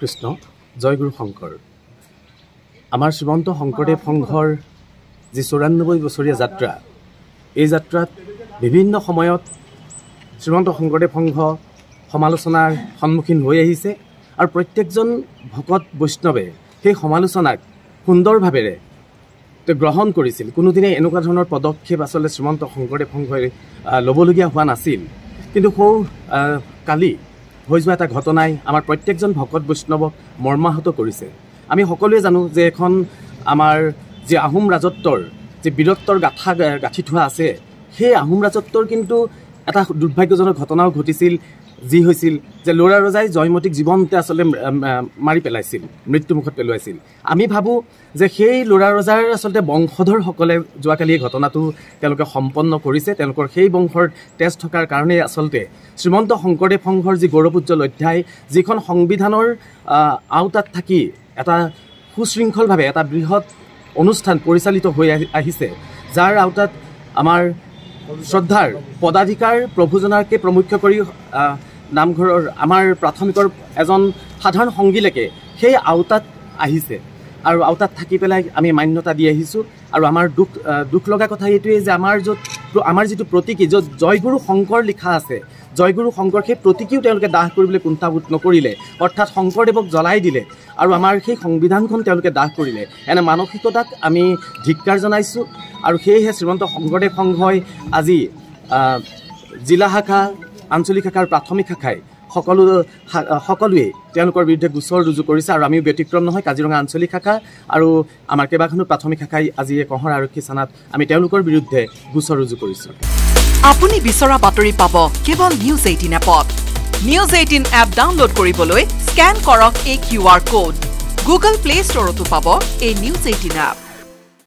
কৃষ্ণ জয়গুৰু শংকৰ আমাৰ শ্ৰীমন্ত শংকৰদেৱ সংঘৰ যি ৯৪ বছৰীয়া যাত্ৰা এই যাত্ৰাত বিভিন্ন সময়ত শ্ৰীমন্ত শংকৰদেৱ সংঘ সমালোচনাৰ সন্মুখীন হৈ আহিছে আৰু প্ৰত্যেকজন ভকত বৈষ্ণৱে সেই সমালোচনাক সুন্দৰভাৱে গ্ৰহণ কৰিছিল কোনোদিনে এনেকুৱা ধৰণৰ পদক্ষেপ আচলতে শ্ৰীমন্ত শংকৰদেৱ সংঘই ল'বলগীয়া হোৱা নাছিল কিন্তু কালি হৈ যোৱা এটা ঘটনাই আমাৰ প্ৰত্যেকজন ভকত বৈষ্ণৱক মৰ্মাহত কৰিছে আমি সকলোৱে জানো যে এখন আমাৰ যি আহোম ৰাজত্বৰ যি বীৰত্বৰ গাঁঠি থোৱা আছে সেই আহোম ৰাজত্বৰ কিন্তু এটা দুৰ্ভাগ্যজনক ঘটনাও ঘটিছিল যি হৈছিল যে ল'ৰা ৰজাই জয়মতীক জীৱনতে আচলতে মাৰি পেলাইছিল মৃত্যুমুখত পেলাইছিল আমি ভাবোঁ যে সেই ল'ৰা ৰজাৰ আচলতে বংশধৰসকলে যোৱাকালি এই ঘটনাটো তেওঁলোকে সম্পন্ন কৰিছে তেওঁলোকৰ সেই বংশৰ তেজ থকাৰ কাৰণে আচলতে শ্ৰীমন্ত শংকৰদেৱ সংঘৰ যি গৌৰৱোজ্জ্বল অধ্যায় যিখন সংবিধানৰ আওতাত থাকি এটা সুশৃংখলভাৱে এটা বৃহৎ অনুষ্ঠান পৰিচালিত হৈ আহিছে যাৰ আওতাত আমাৰ শ্ৰদ্ধাৰ পদাধিকাৰ প্ৰভুজনাকে প্ৰমুখ্য কৰি নামঘৰৰ আমাৰ প্ৰাথমিকৰ এজন সাধাৰণ সংগীলৈকে সেই আওতাত আহিছে আৰু আওতাত থাকি পেলাই আমি মান্যতা দি আহিছোঁ আৰু আমাৰ দুখ লগা কথা এইটোৱে যে আমাৰ যিটো প্ৰতীকী য'ত জয়গুৰু শংকৰ লিখা আছে জয়গুৰু শংকৰ সেই প্ৰতীকীও তেওঁলোকে দাহ কৰিবলৈ কুণ্ঠাবোধ নকৰিলে অৰ্থাৎ শংকৰদেৱক জ্বলাই দিলে আৰু আমাৰ সেই সংবিধানখন তেওঁলোকে দাহ কৰিলে এনে মানসিকতাক আমি ধিক্কাৰ জনাইছোঁ আৰু সেয়েহে শ্ৰীমন্ত শংকৰদেৱ সংঘই আজি জিলা শাখা আঞ্চলিক শাখাৰ প্ৰাথমিক শাখাই সকলোৱে তেওঁলোকৰ বিৰুদ্ধে গোচৰ ৰুজু কৰিছে আৰু আমিও ব্যতিক্ৰম নহয় কাজিৰঙা আঞ্চলিক শাখা আৰু আমাৰ কেইবাখনো প্ৰাথমিক শাখাই আজি কঁহৰ আৰক্ষী থানাত আমি তেওঁলোকৰ বিৰুদ্ধে গোচৰ ৰুজু কৰিছোঁ আপুনি বিচৰা বাতৰি পাব কেৱল নিউজ 18 এপত নিউজ 18 এপ ডাউনলোড কৰিবলৈ স্ক্যান কৰক এই QR কোড গুগল প্লে ষ্টৰতো পাব এই নিউজ 18 এপ